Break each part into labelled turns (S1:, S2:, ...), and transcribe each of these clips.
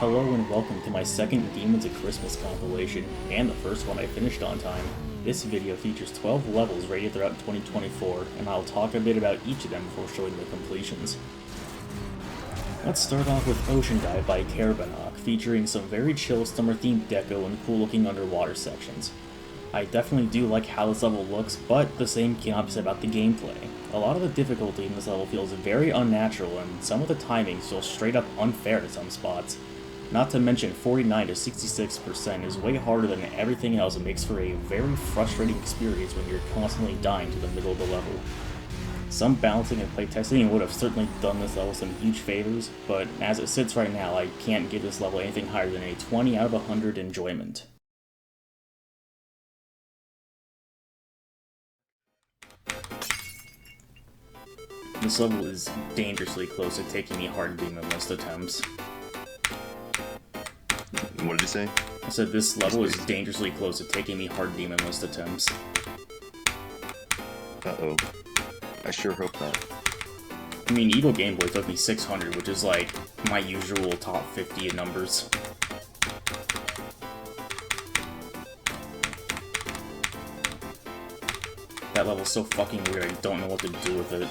S1: Hello and welcome to my second Demons of Christmas compilation, and the first one I finished on time. This video features 12 levels rated throughout 2024, and I'll talk a bit about each of them before showing the completions. Let's start off with Ocean Dive by Caerbanoc, featuring some very chill summer-themed deco and cool-looking underwater sections. I definitely do like how this level looks, but the same cannot be said about the gameplay. A lot of the difficulty in this level feels very unnatural, and some of the timings feel straight up unfair to some spots. Not to mention 49 to 66% is way harder than everything else and makes for a very frustrating experience when you're constantly dying to the middle of the level. Some balancing and playtesting would have certainly done this level some huge favors, but as it sits right now, I can't give this level anything higher than a 20 out of 100 enjoyment. This level is dangerously close to taking me hard beam in most attempts.
S2: What did you say?
S1: I said this level is dangerously close to taking me hard beam in most attempts.
S2: Uh-oh. I sure hope not.
S1: I mean, Evil Game Boy took me 600, which is like my usual top 50 in numbers. That level's so fucking weird, I don't know what to do with it.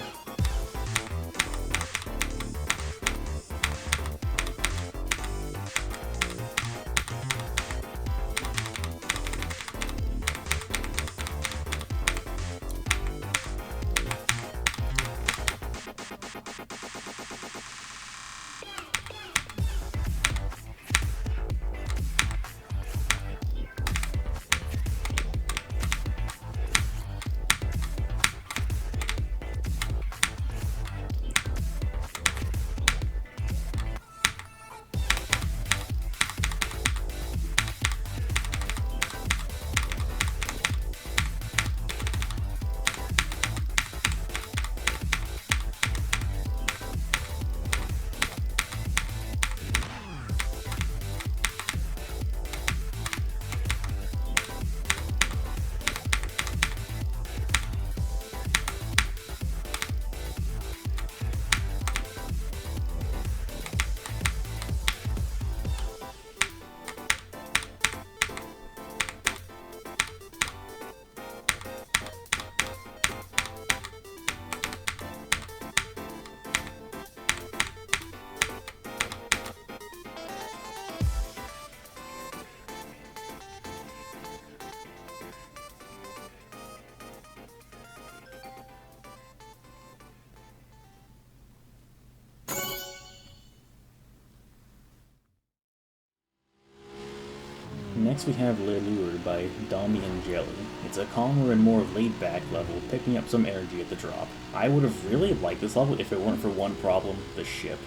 S1: Next we have Lueurs by DOMIANGELI. It's a calmer and more laid-back level, picking up some energy at the drop. I would have really liked this level if it weren't for one problem, the ship.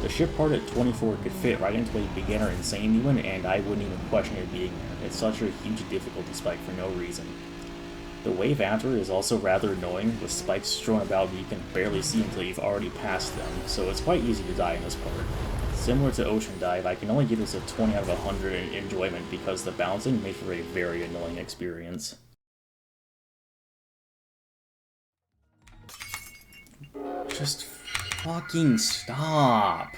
S1: The ship part at 24 could fit right into a beginner insane one, and I wouldn't even question it being there. It's such a huge difficulty spike for no reason. The wave after is also rather annoying, with spikes strewn about that you can barely see until you've already passed them, so it's quite easy to die in this part. Similar to Ocean Dive, I can only give this a 20 out of 100 in enjoyment because the bouncing made for a very annoying experience. Just fucking stop!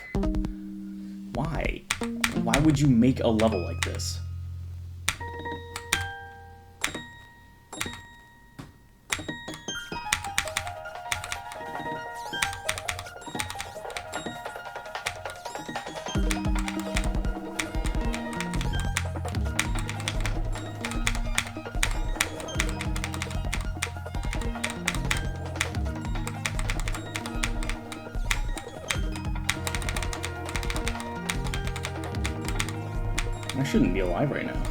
S1: Why? Why would you make a level like this? I shouldn't be alive right now.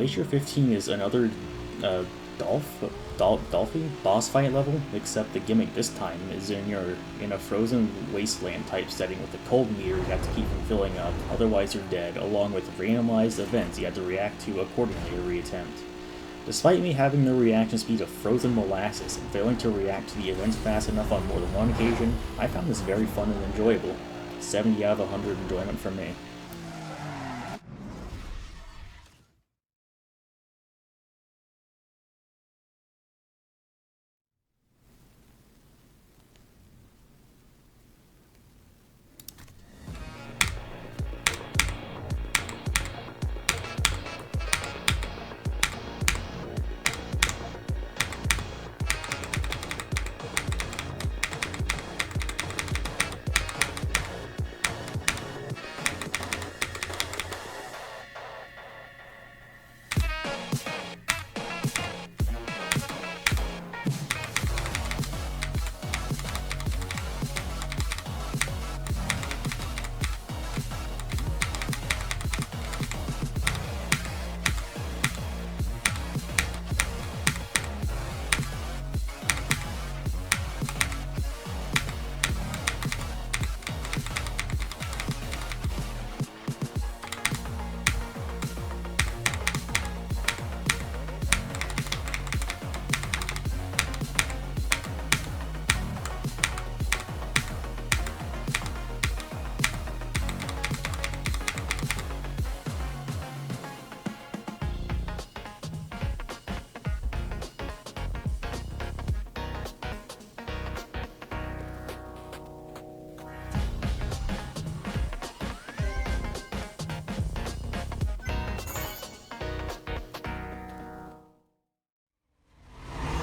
S1: Glacier 15 is another Dolphe boss fight level, except the gimmick this time is in a frozen wasteland type setting with a cold meter you have to keep from filling up, otherwise you're dead, along with randomized events you have to react to accordingly to reattempt. Despite me having the reaction speed of frozen molasses and failing to react to the events fast enough on more than one occasion, I found this very fun and enjoyable. 70 out of 100 enjoyment from me.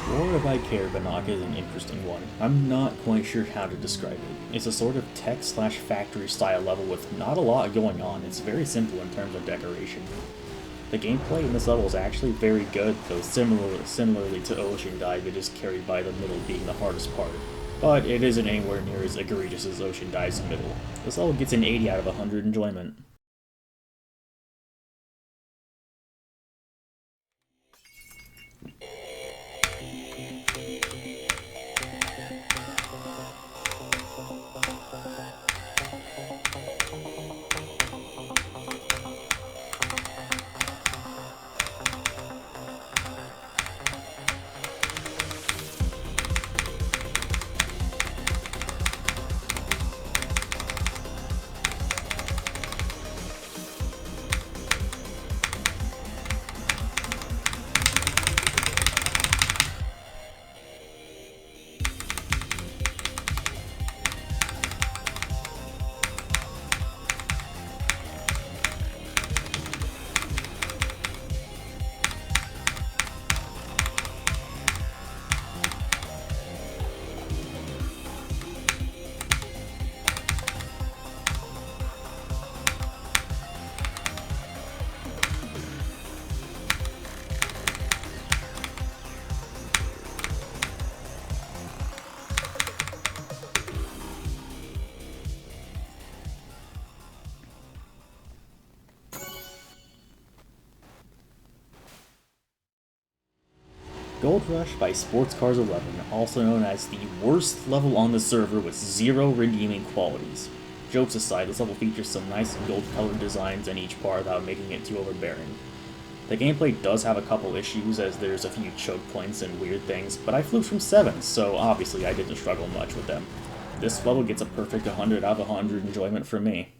S1: Flora by Caerbanoc is an interesting one. I'm not quite sure how to describe it. It's a sort of tech/factory style level with not a lot going on. It's very simple in terms of decoration. The gameplay in this level is actually very good, though similarly to Ocean Dive, it is carried by the middle being the hardest part. But it isn't anywhere near as egregious as Ocean Dive's middle. This level gets an 80 out of 100 enjoyment. Gold Rush by Sports Cars 11, also known as the worst level on the server with 0 redeeming qualities. Jokes aside, this level features some nice gold colored designs in each bar without making it too overbearing. The gameplay does have a couple issues, as there's a few choke points and weird things, but I flew from 7, so obviously I didn't struggle much with them. This level gets a perfect 100 out of 100 enjoyment from me.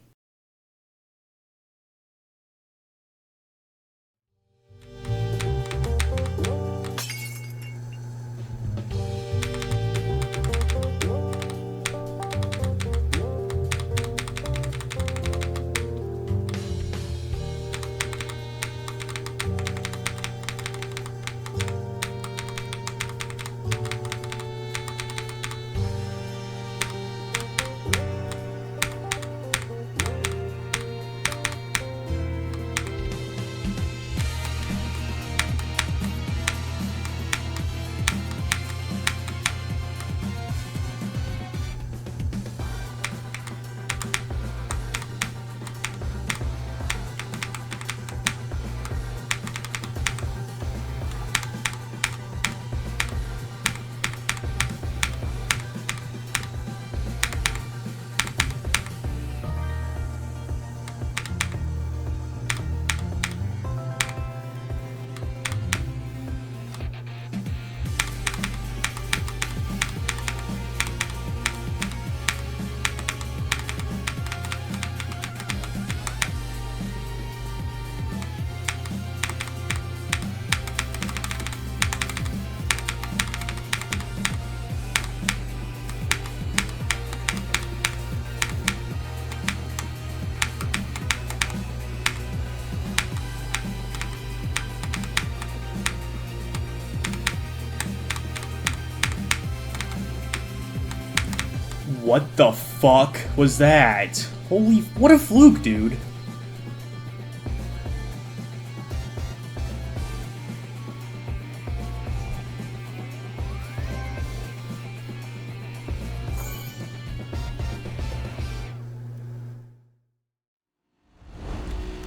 S1: What the fuck was that? Holy, what a fluke, dude.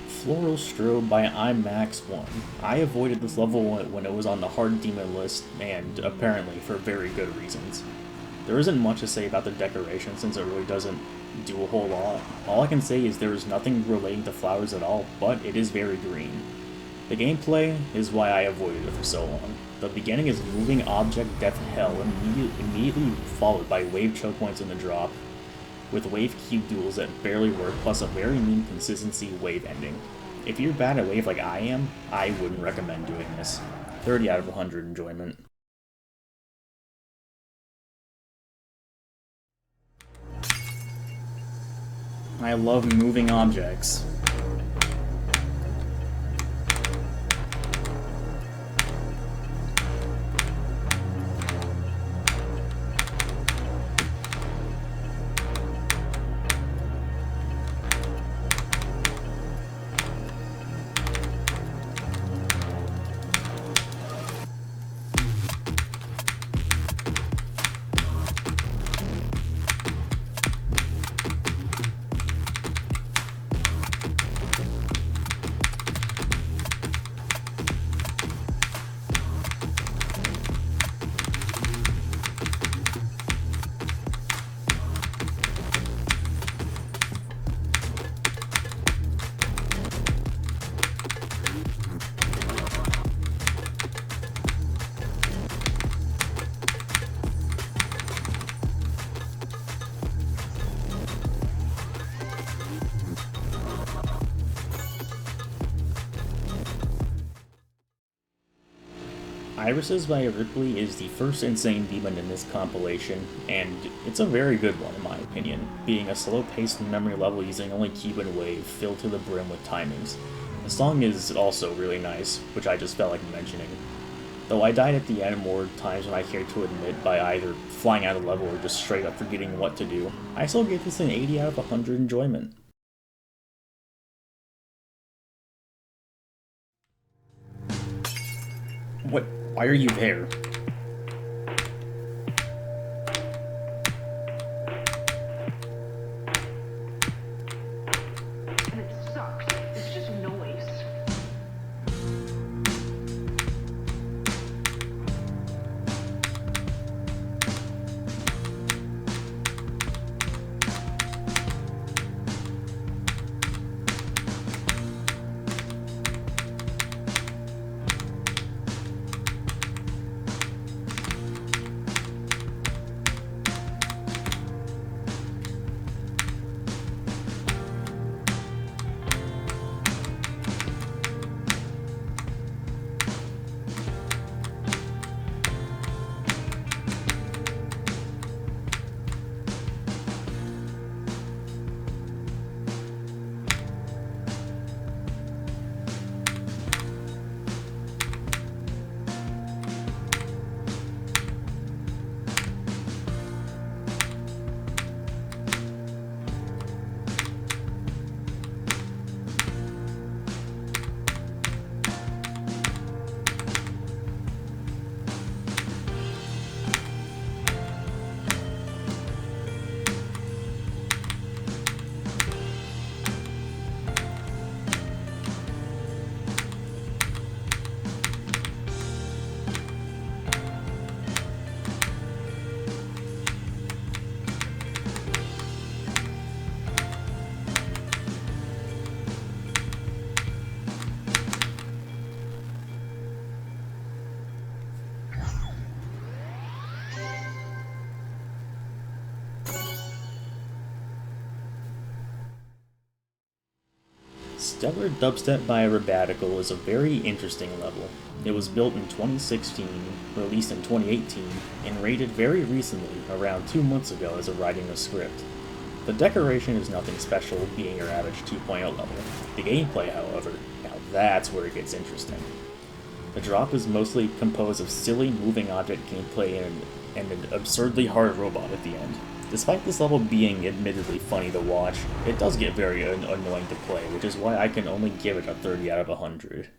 S1: Floral Strobe by IMAX1. I avoided this level when it was on the hard demon list, and apparently for very good reasons. There isn't much to say about the decoration since it really doesn't do a whole lot. All I can say is there is nothing relating to flowers at all, but it is very green. The gameplay is why I avoided it for so long. The beginning is moving object death hell, immediately followed by wave choke points in the drop, with wave cube duels that barely work, plus a very mean consistency wave ending. If you're bad at wave like I am, I wouldn't recommend doing this. 30 out of 100 enjoyment. I love moving objects. Irises by rply is the first insane demon in this compilation, and it's a very good one in my opinion, being a slow-paced memory level using only cube and wave, filled to the brim with timings. The song is also really nice, which I just felt like mentioning. Though I died at the end more times than I care to admit by either flying out of the level or just straight up forgetting what to do, I still gave this an 80 out of 100 enjoyment. What? Why are you there?
S3: And it sucks. It's just noise.
S1: Stellar Dubstep by Rabbatical is a very interesting level. It was built in 2016, released in 2018, and rated very recently, around 2 months ago, as a writing a script. The decoration is nothing special, being your average 2.0 level. The gameplay, however, now that's where it gets interesting. The drop is mostly composed of silly moving object gameplay and an absurdly hard robot at the end. Despite this level being admittedly funny to watch, it does get very annoying to play, which is why I can only give it a 30 out of 100.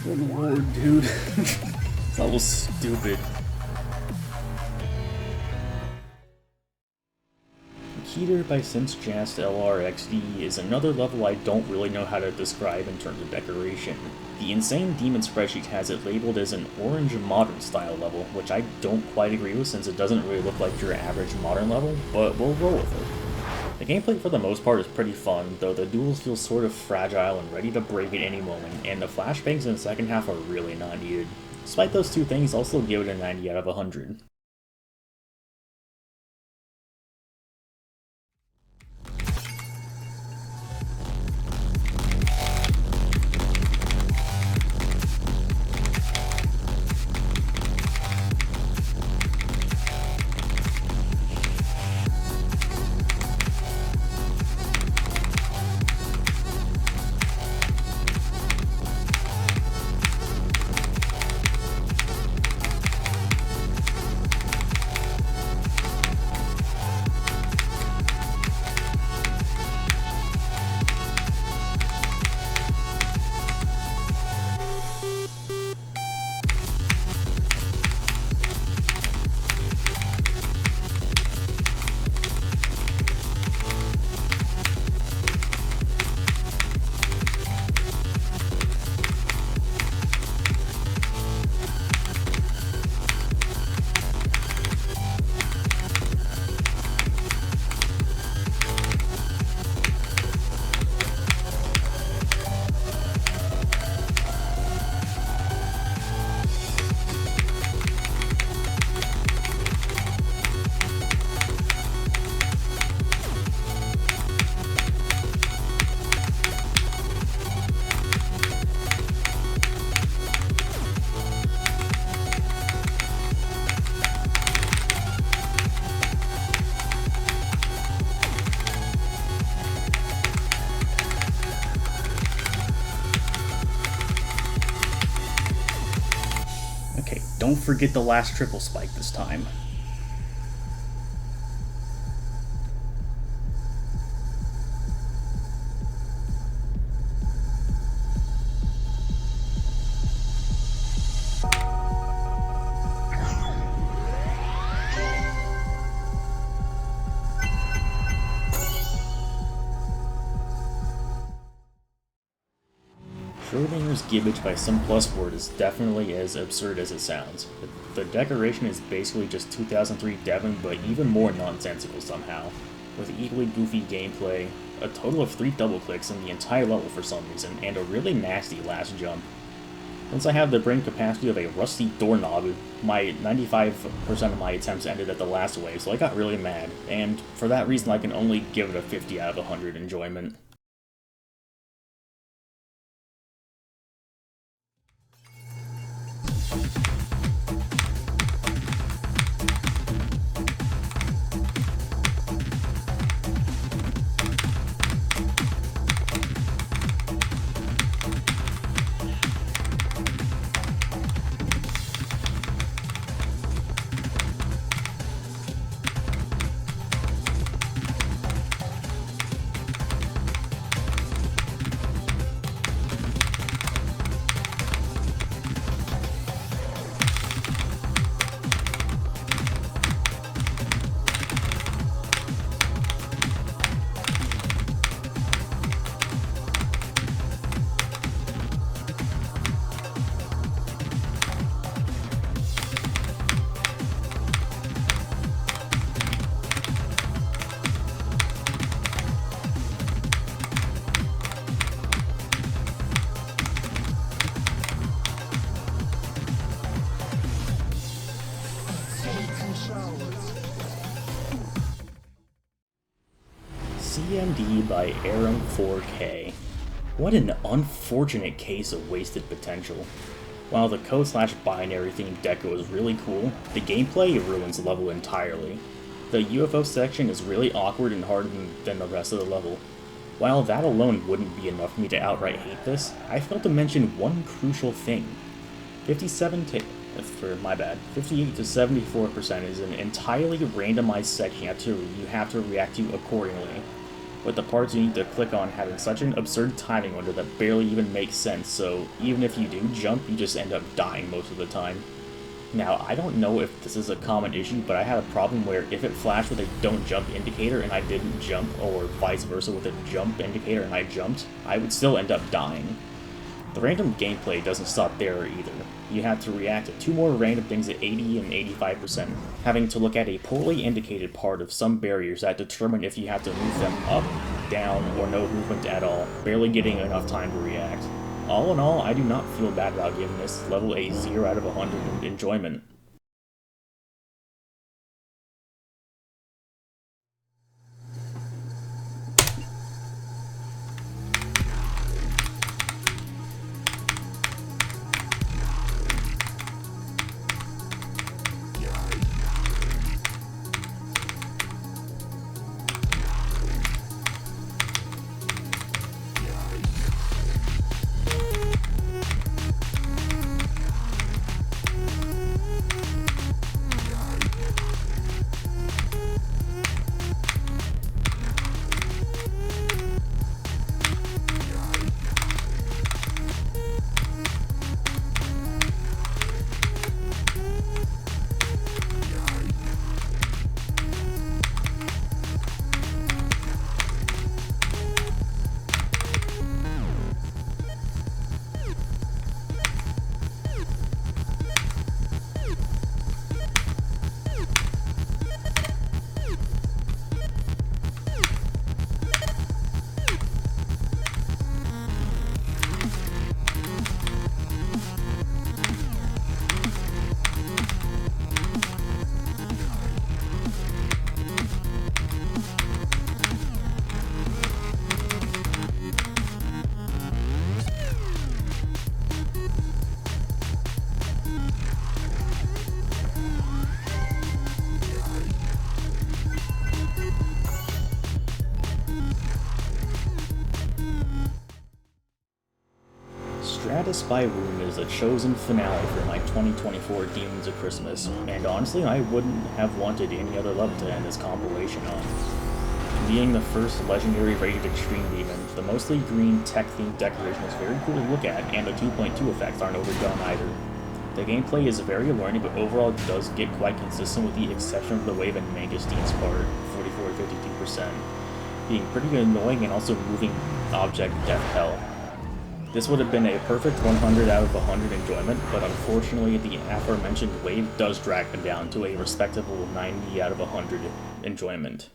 S1: Good lord, dude. This level's stupid. Keter by Since Jast LRXD is another level I don't really know how to describe in terms of decoration. The Insane Demon spreadsheet has it labeled as an orange modern style level, which I don't quite agree with since it doesn't really look like your average modern level, but we'll roll with it. The gameplay for the most part is pretty fun, though the duels feel sort of fragile and ready to break at any moment, and the flashbangs in the second half are really not needed. Despite those two things, I'll still give it a 90 out of 100. Okay, don't forget the last triple spike this time. Schrodinger's Gibbage by Some Plus Word is definitely as absurd as it sounds. The decoration is basically just 2003 Devon, but even more nonsensical somehow, with equally goofy gameplay, a total of 3 double clicks in the entire level for some reason, and a really nasty last jump. Since I have the brain capacity of a rusty doorknob, my 95% of my attempts ended at the last wave, so I got really mad, and for that reason I can only give it a 50 out of 100 enjoyment. CMD by Aram 4K. What an unfortunate case of wasted potential. While the code/binary themed deco is really cool, the gameplay ruins the level entirely. The UFO section is really awkward and harder than the rest of the level. While that alone wouldn't be enough for me to outright hate this, I failed to mention one crucial thing. 58 to 74% is an entirely randomized section you have to react to accordingly, with the parts you need to click on having such an absurd timing window that barely even makes sense, so even if you do jump, you just end up dying most of the time. Now, I don't know if this is a common issue, but I had a problem where if it flashed with a don't jump indicator and I didn't jump, or vice versa with a jump indicator and I jumped, I would still end up dying. The random gameplay doesn't stop there either. You have to react to two more random things at 80 and 85%, having to look at a poorly indicated part of some barriers that determine if you have to move them up, down, or no movement at all, barely getting enough time to react. All in all, I do not feel bad about giving this level a 0 out of 100 in enjoyment. Stratus by Room is the chosen finale for my 2024 Demons of Christmas, and honestly I wouldn't have wanted any other level to end this compilation on. Being the first legendary rated extreme demon, the mostly green tech-themed decoration is very cool to look at, and the 2.2 effects aren't overdone either. The gameplay is very learning, but overall it does get quite consistent with the exception of the wave and Mangustine's part, 44 to 52%, being pretty annoying and also moving object death hell. This would have been a perfect 100 out of 100 enjoyment, but unfortunately the aforementioned wave does drag them down to a respectable 90 out of 100 enjoyment.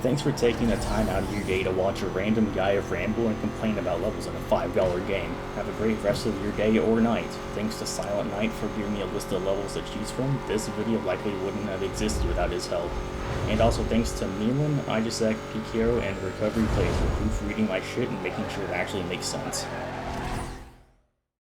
S1: Thanks for taking the time out of your day to watch a random guy ramble and complain about levels in a $5 game. Have a great rest of your day or night. Thanks to Silent Knight for giving me a list of levels to choose from. This video likely wouldn't have existed without his help. And also thanks to Milan, Ijasek, Piquero, and Recovery Plays for proofreading my shit and making sure it actually makes sense.